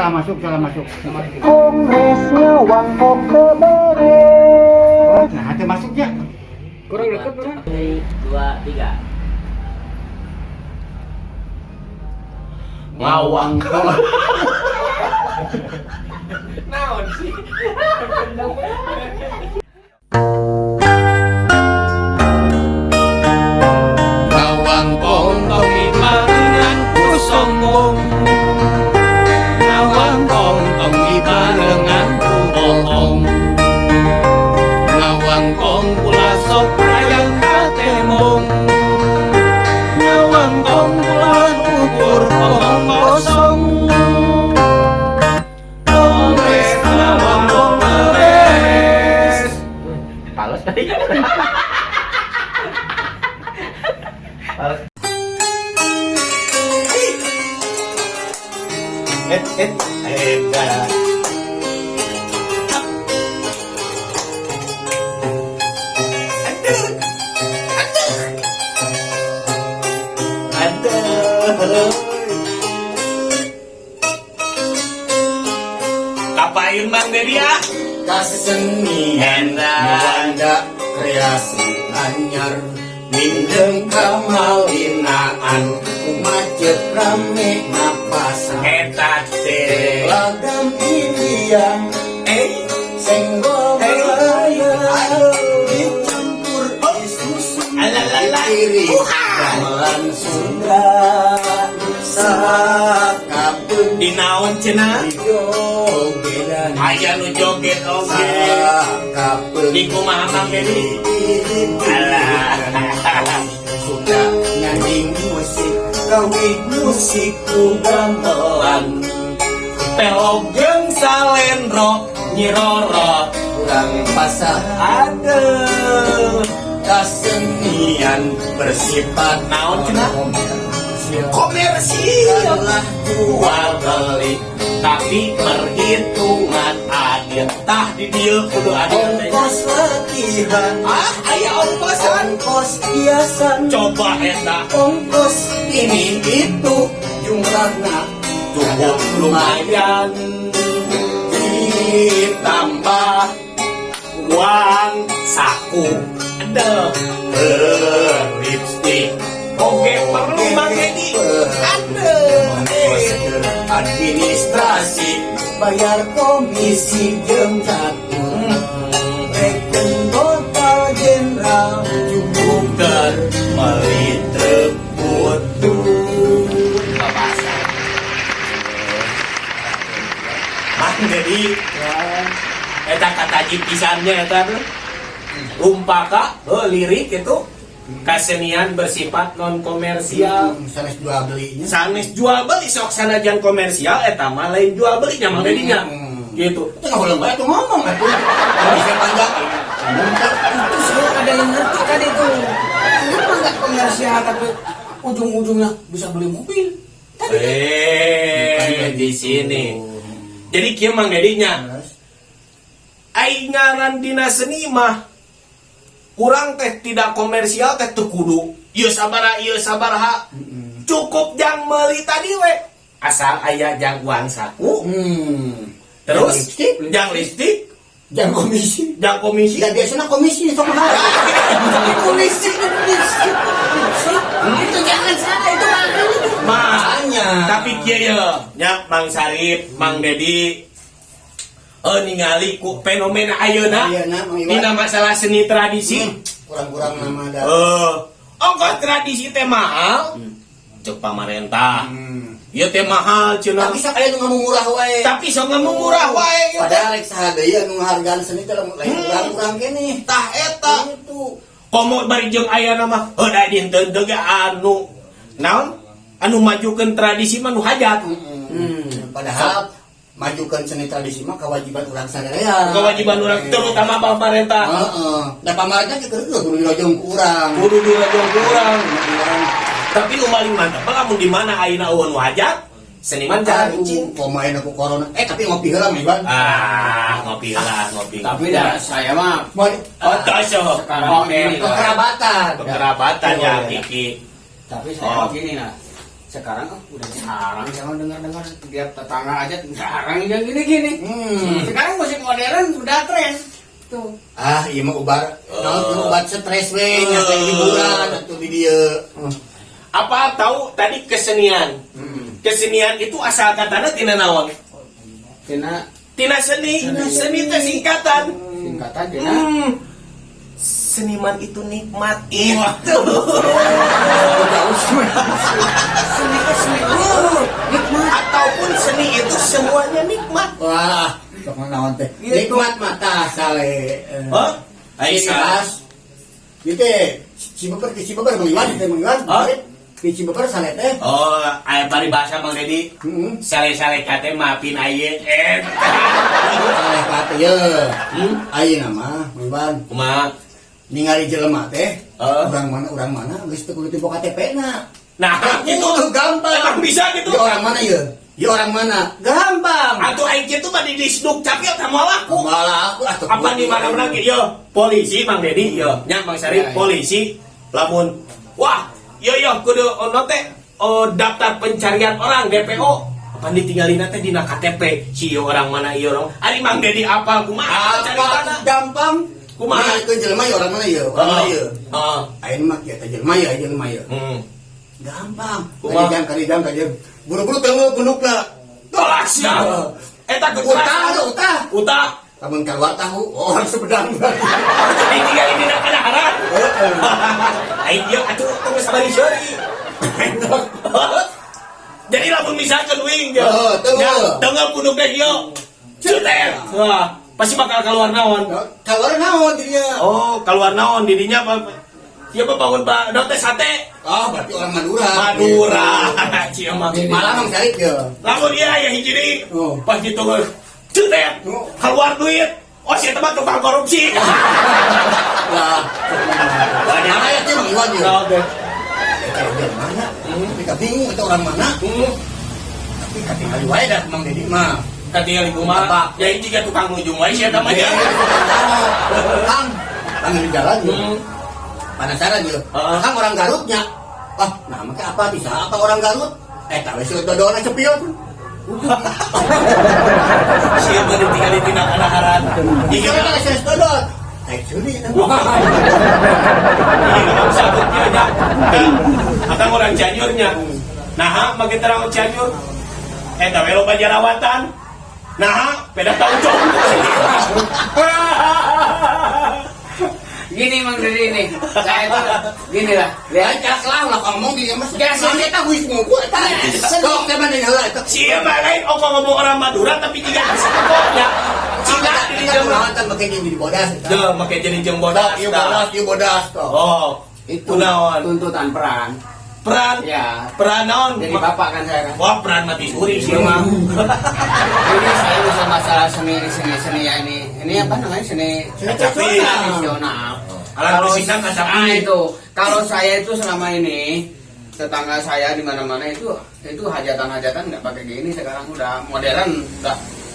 salah masuk. Kongresnya Wangkok keberes. Nah, hati masuknya. Kurang dekat orang. 2, 3. Ngawang. Naon sih? Ngawang pong ibarengan ku sombong, ngawang pong ibarengan ku bohong, ngawang pong pula sok rayang katemong, ngawang pong pula ukur pohon kosong. Kongres ngawang pong beres. Palos tadi. Kapain Mang Dedi ya? Kasenian Wanda kreasi anyar mindeng kamalinaan macet rame napasan Eta teh lagam irian senggol raya dicampur disusun dikiri gamelan Sunda sakapun dinaon cenah? jogedan Aya nu joget oge. sakapun Di kumaha Mang Dedi? sudah nyanding musik kawin musik ku gamelan Pelog jeung salendro nyiroro kurang pasah ada kasenian bersifat naon cenah? komersial lah Jual beli tapi perhitungan adil tah di dieu kudu adil teh. ongkos latihan Aya ongkosan ongkos hiasan coba eta ongkos ini itu jumlahnya cukup lumayan ditambah uang saku ada lipstick oke perlu Mang Dedi ada administrasi bayar komisi jeung catur reken total jenderal bukan meli tebutu babasa Mang Dedi eta kata pisannya eta tuh rumpaka lirik itu kasenian bersifat non komersial sanes jual belinya sanes jual beli sok sanajan komersial eta mah lain jual belinya Mang Dedi nya gitu itu nggak boleh banget tuh ngomong atuh bisa panjang Ada yang ngerti kan itu. Kenapa nggak komersial tapi ujung-ujungnya bisa beli mobil? di sini jadi kieu Mang Dedi nya aing ngaran dina seni mah kurang teh tidak komersial teh teu kudu ieu sabaraha cukup jang meuli tadi we asal aya jang uang saku terus jang listrik jang komisi jang komisi ya biasanya komisi sok mahal komisi Itu jangan salah itu mahal itu. makanya tapi kieu ya nya Mang Sarip Mang Dedi ningali ku fenomena ayeuna dina masalah seni tradisi kurang-kurang nama ada ongkos tradisi teh mahal cek pamarentah ieu teh mahal cenah tapi sok aya nu ngamumurah wae tapi sok ngamumurah wae ieu teh. padahal rek saha deui anu ngahargaan seni teh lamun lain kurang-kurang kene tah eta itu komo bari jeung ayeuna mah da dinten teu ge anu naon anu majukeun tradisi mah nu hajat padahal majukan seni tradisi mah kewajiban urang sadaya kewajiban urang terutama pamarentah heeh da pamarentah teh kudu dirojong ku urang kudu dirojong ku urang tapi nu paling mantap lamun di mana ayeuna eueun wajat seniman cara cicing pemain aku corona tapi ngopi heula mah Iban ngopi lah ngopi Tapi dah saya mah tasyo sekarang ini lah. kekerabatan kekerabatan ya Kiki Tapi saya mah gini nah. sekarang udah jarang jangan dengar dia tetangga aja jarang yang gini-gini. Sekarang musik modern sudah tren tuh. Iya mah obat stres we nya teh hiburan atuh di dieu. Apa tahu tadi kesenian? Kesenian itu asal katanya tina naon? Tina seni. Seni teh singkatan. Singkatan tina Seniman itu nikmat itu. Ataupun seni itu semuanya nikmat. Wah, sok naon teh. Nikmat mata sale. Hah? Aisyah. Gitu. Cibeber mengiwan teh mengiwan. Di Cibeber sale teh. Oh, aya paribasa Mang Dedi. Sale-sale kate maafin ayeuna. Sale kate ye. Ayeuna mah mengiwan. Kumaha? Ningali jelema teh, urang mana geus teu kudu timpo KTP-na. Nah, itu gampang. Emang bisa gitu. Ieu orang mana ieu? Ieu orang mana? Gampang. Atuh aing kitu mah di disduk tapi eta moal aku. Malah aku atuh. Apa di mana-mana ge yo, polisi Mang Dedi yo, nya Mang Sarip polisi lamun wah, yo kudu ono teh daftar pencarian orang DPO. Apa ditinggalin teh dina KTP si ieu orang mana ieu orang. Ari Mang Dedi apal kumaha caritana? Gampang. Kumaha itu jelema ya orang mana ya? Orang mana ya? Ayeuna mah kieu teh jelema ya. Gampang. Kadang buru-buru teu pundukna. Tolak sia. Eta utah. Lamun keluar tahu orang Sumedang. Jadi tinggalin dina kadaharan. Aing ieu atuh tunggu sabari seueur. Jadi lamun misalkan wing ya. Tengah pundukna ieu. Ceter. Wah. Pasti bakal keluar naon. Keluar naon dirinya? Oh, keluar naon dirinya apa? Dia bangun Pak Dote sate. Berarti orang Madura. Cia mah. Malah Mang Sarip ya. Lamun dia ya hiji deui. Pas gitu cetet. Keluar duit. Oh, si eta mah tukang korupsi. Wah. Mana ya teh Mang Iwan ya? Oke. Mana? Kita bingung itu orang mana? Tapi katingali wae dah Mang Dedi mah. Katingal ibu mah, ya ini juga tukang nujung wae sia eta mah ya. Kang di jalan ya. Penasaran ya. Kang orang Garutnya. Nah makanya apa bisa apa orang Garut? Tapi si dodona sepion. Sia bener tinggal di tina kadaharan. Iya kan saya dodot. Curi. Ini enggak bisa bertanya. Akang orang Cianjurnya. Nah, makin terang Cianjur. Eta we loba jerawatan. Nah, beda tahu cok. Gini Mang Dedi ini, saya tuh gini lah. Lihat lah ngomong dia mas. Biasa kita wismu gua. Kok ke mana heula eta? Siapa lain ngomong orang Madura tapi tidak bisa pokoknya. Cina di jembodas. Kan make jadi bodas. Tuh, make jadi jembodas. Ieu bodas toh. Oh, itu naon? Tuntutan peran. Peran? Ya. Peran naon? Jadi bapak kan saya kan. Wah, peran mati suri sih mah. Ini saya urusan masalah seni ya ini. Ini apa namanya seni tradisional. Alat musiknya kacapi. Itu kalau saya itu selama ini tetangga saya di mana-mana itu hajatan-hajatan nggak pakai gini. Sekarang udah modern,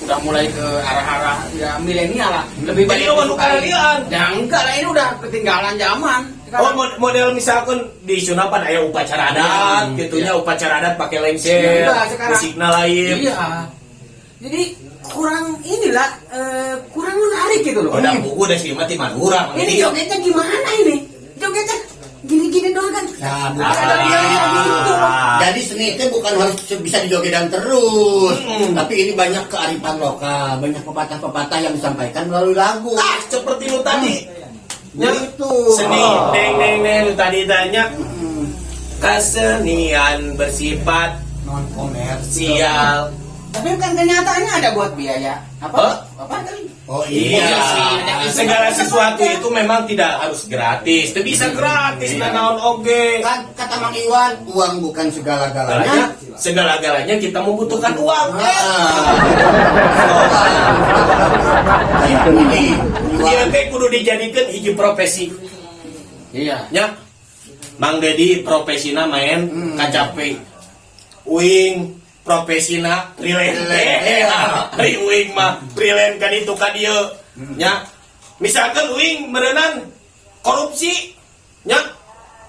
udah mulai ke arah-arah ya milenial lah. Lebih banyak kalian. Ya enggak lah, ini udah ketinggalan zaman. Oh, model misalkan di Sunapan aya upacara adat, gitunya upacara adat pakai lengser, musiknya lain. Iya. Jadi kurang kurang menarik gitu loh. Udah buku udah sih mati Madura. Ini jogetnya gimana ini? Jogetnya gini-gini doang kan? Jadi seni itu bukan harus bisa dijogetan terus, tapi ini banyak kearifan lokal, banyak pepatah-pepatah yang disampaikan melalui lagu. Seperti lu tadi. Itu seni neng tadi tanya kesenian bersifat non komersial. sial. Tapi kan kenyataannya ada buat biaya. Apa tadi? Oh Iya, segala sesuatu itu memang tidak harus gratis. Itu bisa gratis, nah naon oge. Kan kata Mang Iwan, uang bukan segala-galanya. Segala-galanya kita membutuhkan uang. Iya, teh kudu dijadikan hiji profesi. Iya. Ya, Mang Dedi profesina main kacape. Uing profesina freelance. Ari uing mah freelance kan itu kan dieu. Nya. Misalkan uing meureunan korupsi, nya.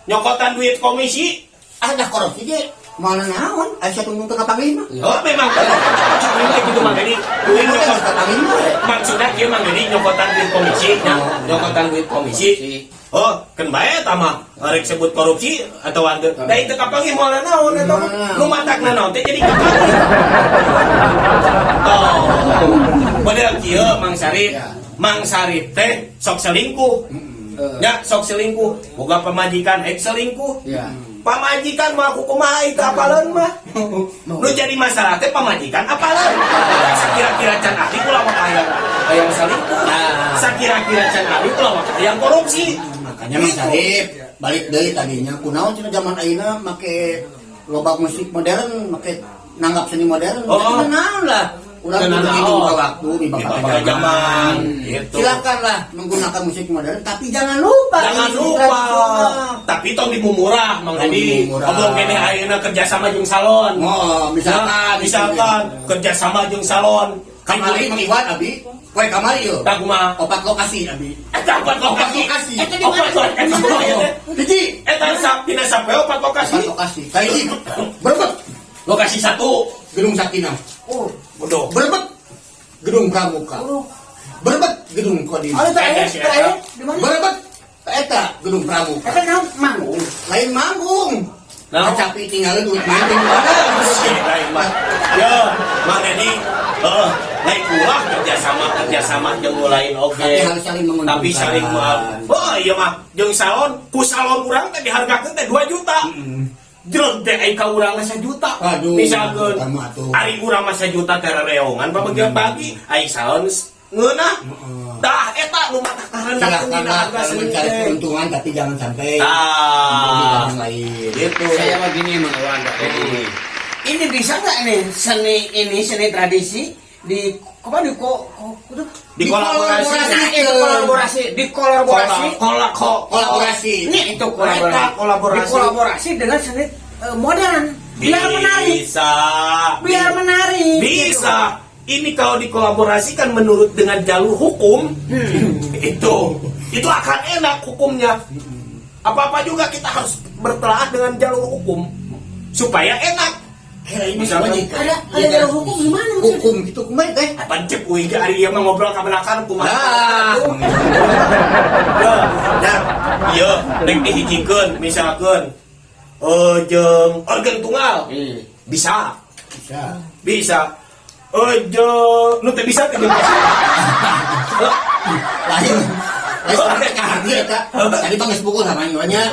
Nyokotan duit komisi, Ada korupsi ge. Mana naon? Saya tunggu ke Panglima. Oh memang cuma gitu Mang Dedi. Duit Itu kan ke Panglima. maksudnya kieu Mang Dedi nyokotan duit komisi, nyokotan duit komisi. Oh, kan bae eta mah arek sebut korupsi atau warga. Da itu kapangi moal naon eta mah. Nu matakna naon teh jadi kapangi. Oh. Padahal kieu Mang Sarip. Mang Sarip teh sok selingkuh. Ya, sok selingkuh. Boga pamajikan selingkuh. Ya. Pamajikan mah kumaha itu apalan mah. Nu jadi masalah teh pamajikan apalan. Sakira-kira can ahli ulah mah hayang selingkuh. Sakira-kira can ahli ulah mah hayang korupsi. Makanya Mang Sarip balik deui tadinya kunaon cenah zaman ayeuna make loba musik modern, make nanggap seni modern. Oh. Naon lah. Udah Kenal begini naon. buka waktu di Bapak zaman. Gitu. Silakanlah menggunakan musik modern, tapi jangan lupa. Jangan ini lupa. tradisional. Tapi tong dimumurah Mang Dedi. Dimumurah. Oblong kene ayeuna kerjasama jeung salon. Oh, Misalkan kerjasama jeung salon. Kamari Mang Iwan abi, poe kamari yo. Tak kumaha? Opat lokasi abi. Eta opat lokasi. Lokasi. Eta di mana? Hiji, Eta dina sape opat lokasi. opat lokasi. Kahiji, berbet Lokasi 1. Gedung Sakinah. Oh, bodoh. Berbet Gedung Pramuka. Berbet Gedung Kodim. Berbet eta Gedung Pramuka. Eta naon manggung? Lain manggung. Nah. Tapi tinggal duit main di mana? Lain mah. Yo, Mang Dedi, lain ulah kerjasama jeung lain oke. Tapi harus saling menguntungkan. Tapi saling oh iya mah jeung salon, ku salon urang teh dihargakeun teh 2 juta. Jelek teh ai ka urang 1 juta. Aduh, Misalkeun pertama tuh. ari urang mah 1 juta teh reongan pabagi pagi, ai salon ngeunah. Dah eta nu mah karendakeun dina Silakanlah harga kalau seni mencari teh. keuntungan, tapi jangan sampai Ah, yang lain. gitu. Saya begini Mang Iwan, Pak Dedi. Ini bisa nggak ini seni tradisi Kolaborasi. Ini itu kolaborasi dengan seni modern. Biar menarik. Biar menarik. Bisa. Ini kalau dikolaborasikan menurut dengan jalur hukum, itu akan enak hukumnya. Apa-apa juga kita harus bertelaah dengan jalur hukum supaya enak. Misalnya Ada jalur hukum gimana maksudnya? hukum gitu kemarin teh. Apa cek uing ke hari ieu mah ngobrol kabenakan kumaha. Nah, ieu rek dihijikeun misalkeun jeung organ tunggal. Bisa. Bisa. Jeung nu teh bisa teh jeung Lain kami eta. Tadi Bang geus pukul sama nyonya.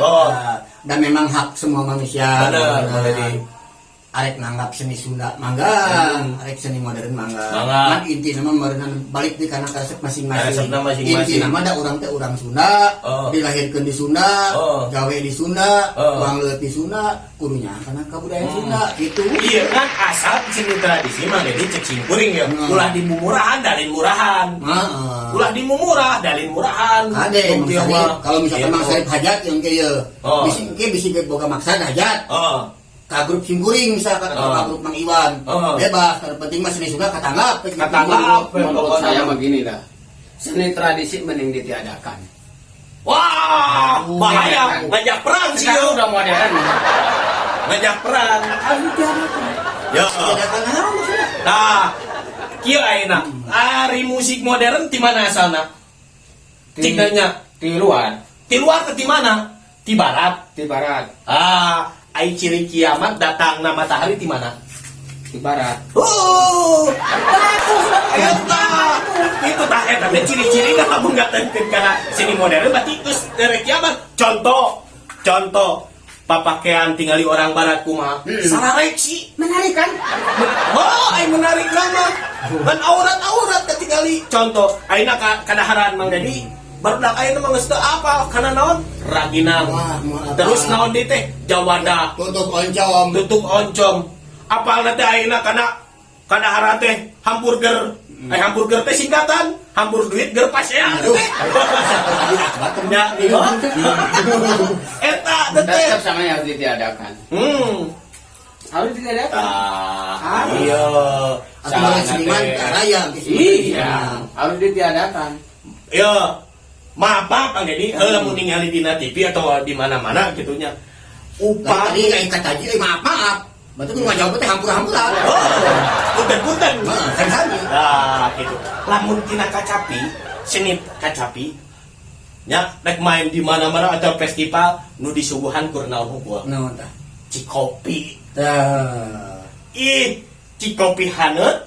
Dan memang hak semua manusia. Benar, Dedi. Arek nanggap seni Sunda mangga, arek seni modern mangga. Kan inti nama meureunna balik di kana karesep masing-masing. Inti nama da urang teh urang Sunda, dilahirkeun di Sunda, gawe di Sunda, uang leuit di Sunda, kudunya kana kabudayaan Sunda gitu. Iya kan asal seni tradisi mah jadi cek simpuring ya. Ulah dimumurahan dalin murahan. Ulah dimumurah dalin murahan. Ade kalau misalkan Mang Sarip hajat yang kieu. Bisi boga maksud hajat. Ka grup simpuring misalkan atau ka grup Mang Iwan. Bebas, yang penting mah seni Sunda katanggap. Menurut saya begini dah. Seni tradisi mending ditiadakan. Wah, bahaya, ngajak perang sih Sekarang yo. udah modern. Ngajak perang. Harus ditiadakan. Ya. Tiadakan naon maksudnya? Nah, kieu ayeuna. Ari musik modern di mana asalna? Tiganya Di luar, di luar ke di mana? Di barat. di barat, Ai ciri kiamat datang na matahari di mana? di barat. Bagus eta. Itu tah eta teh ciri-ciri da lamun ngateukeun kana seni modern berarti geus derek kiamat. Contoh papakean tingali orang barat kumaha? Sararek sih. Menarik kan? Ai menarik nama. Kan aurat ketingali. Contoh, ayeuna kadaharan Mang Dedi barudak ayeuna mah geus teu apal kana naon? Raginang. Terus naon deui teh? Jawada. Tutup Oncom. Apal teh ayeuna kana kadaharan teh hamburger. Hamburger teh singkatan, hamburger duit ger pasea. Ya, eta teh. Tetap sama yang harus ditiadakan. Harus ditiadakan. Iya. Atau seniman karya. Iya, harus ditiadakan. Ya, maaf Bang Dedi, lamun ningali dina TV atau di mana-mana gitunya. Tadi kayak kata aja, maaf. Berarti ku ngajawab teh hampura-hampura. Punten-punten. Kan sami. Nah, gitu. Lamun tina kacapi, seni kacapi, nya rek main di mana-mana atau festival nu disuguhan ku naon hungkul. Naon tah? Cikopi. Tah. Cikopi haneut,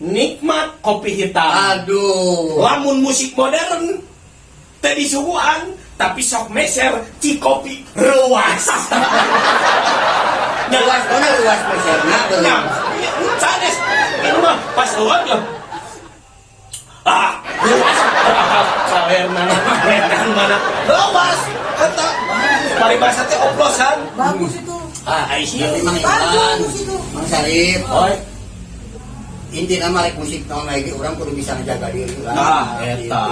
nikmat kopi hitam. Aduh. Lamun musik modern teh disuguhan, tapi sok meser cikopi ruas. Luas mana luas meserna belum. Nah, sanes ini mah pas luar ya. Luas sawer mana, rekan mana. Luas, eta. Paribasa teh oplosan. Bagus itu. Aisyah memang iman. Mang Sarip. Oi. Inti nama rek musik tahun lagi orang kudu bisa ngejaga diri lah. Nah, eta.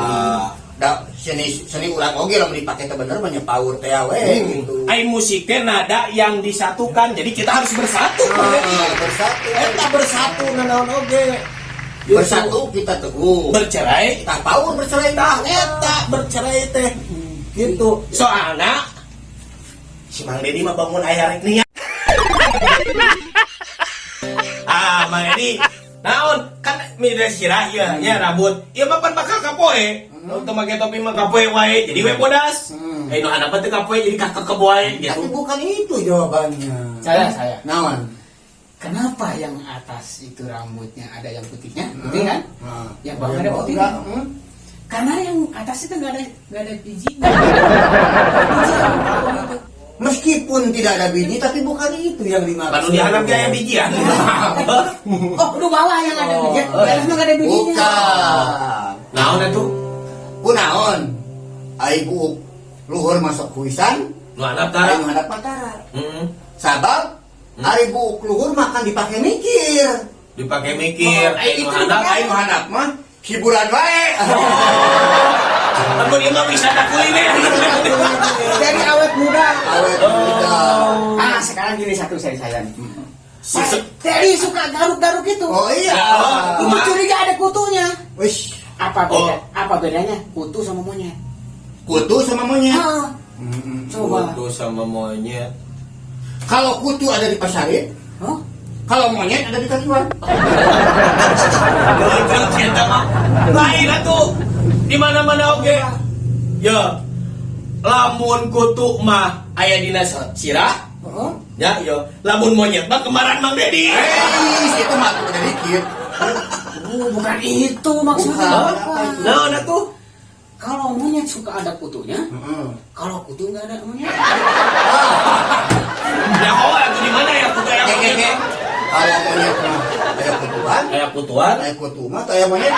Da seni urang oge lamun dipake teh bener banyak power teh we gitu. Ai musik teh nada yang disatukan. Jadi kita harus bersatu. Bersatu. Eta bersatu nanaon oge. Bersatu kita teguh. Bercerai Tak power bercerai tah eta bercerai teh. Gitu. Soalna si Mang Dedi mah bangun aya rek nia. Mang Dedi naon kan mida sirah ya nya rambut. Ieu mah pan bakal kapoe. Untuk make topi mah kapoe wae. Jadi we bodas. Nu handap teh kapoe jadi kakek wae Tapi gitu. bukan itu jawabannya. Saya. Naon? Kenapa yang atas itu rambutnya ada yang putihnya? Putih kan? Yang bawah ada Yang putihnya. bawah, Karena yang atas itu nggak ada bijinya. Biji yang bawah itu. Meskipun tidak ada biji, tapi bukan itu yang dimaksud. Panu dihanap aya bijian. Oh, lu bawah yang ada bijinya. Yang atas nggak ada bijinya. Bukan. Naon atuh? Kunaon? Aibu luhur masuk kuisan, Nu handap aing tara. hadap matara. Heeh. Sabab aibu luhur makan dipake mikir. Dipake mikir, Aing nu itu handap aing hadap mah hiburan wae. Ampun ieu mah wisata kuliner. Jadi awet muda. Awet muda. Sekarang gini satu saya nih. Sesek. Teddy suka garuk-garuk itu. Oh iya. Itu curiga ada kutunya. Wish, Apa beda? Apa bedanya kutu sama monyet? kutu sama monyet. Coba. Kutu sama monyet. Kalau kutu ada di pasarit, Hah? kalau monyet ada di kaliwan. Betul cinta mah. Lain atuh. Di mana-mana oge. Ya. Lamun kutu mah aya dina sirah. Ya, yo. Lamun monyet mah kemaran Mang Dedi. Itu mah udah dikit. Bukan itu maksudnya. Bukan. Apa? Naon atuh? Kalau monyet suka ada kutunya, kalau kutu nggak ada monyet. Ya oh, atuh di mana ya kutu aya monyet? Keke. Kalau monyet mah ada kutuan, Aya kutuan. ada kutu mah teu aya monyet.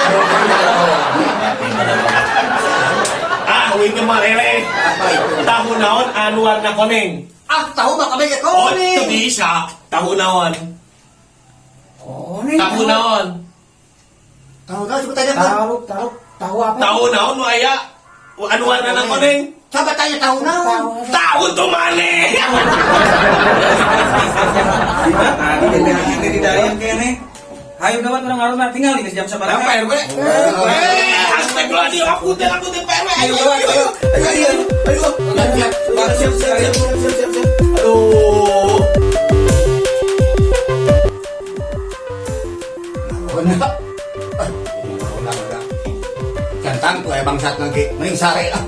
Wing ge marere. Apa itu? Tahu naon anu warna koneng? Tahu mah kabeh Oh, kau itu nih. bisa. Tahu naon? Tahu naon? Tahu suka tanya kan? Tahu apa? Tahu naon nu aya anu warna koneng? Coba tanya tahu naon. Tahu tuh maneh. Ini di dalam kene. Hayu gawat orang harus tinggal di jam sabaraha. Apa RW? Astagfirullahaladzim, aku teh PRW. Ayo gawat, ayo. Siap. Aduh. Benar. Centang tuh aya bangsat lagi. Mending sare lah.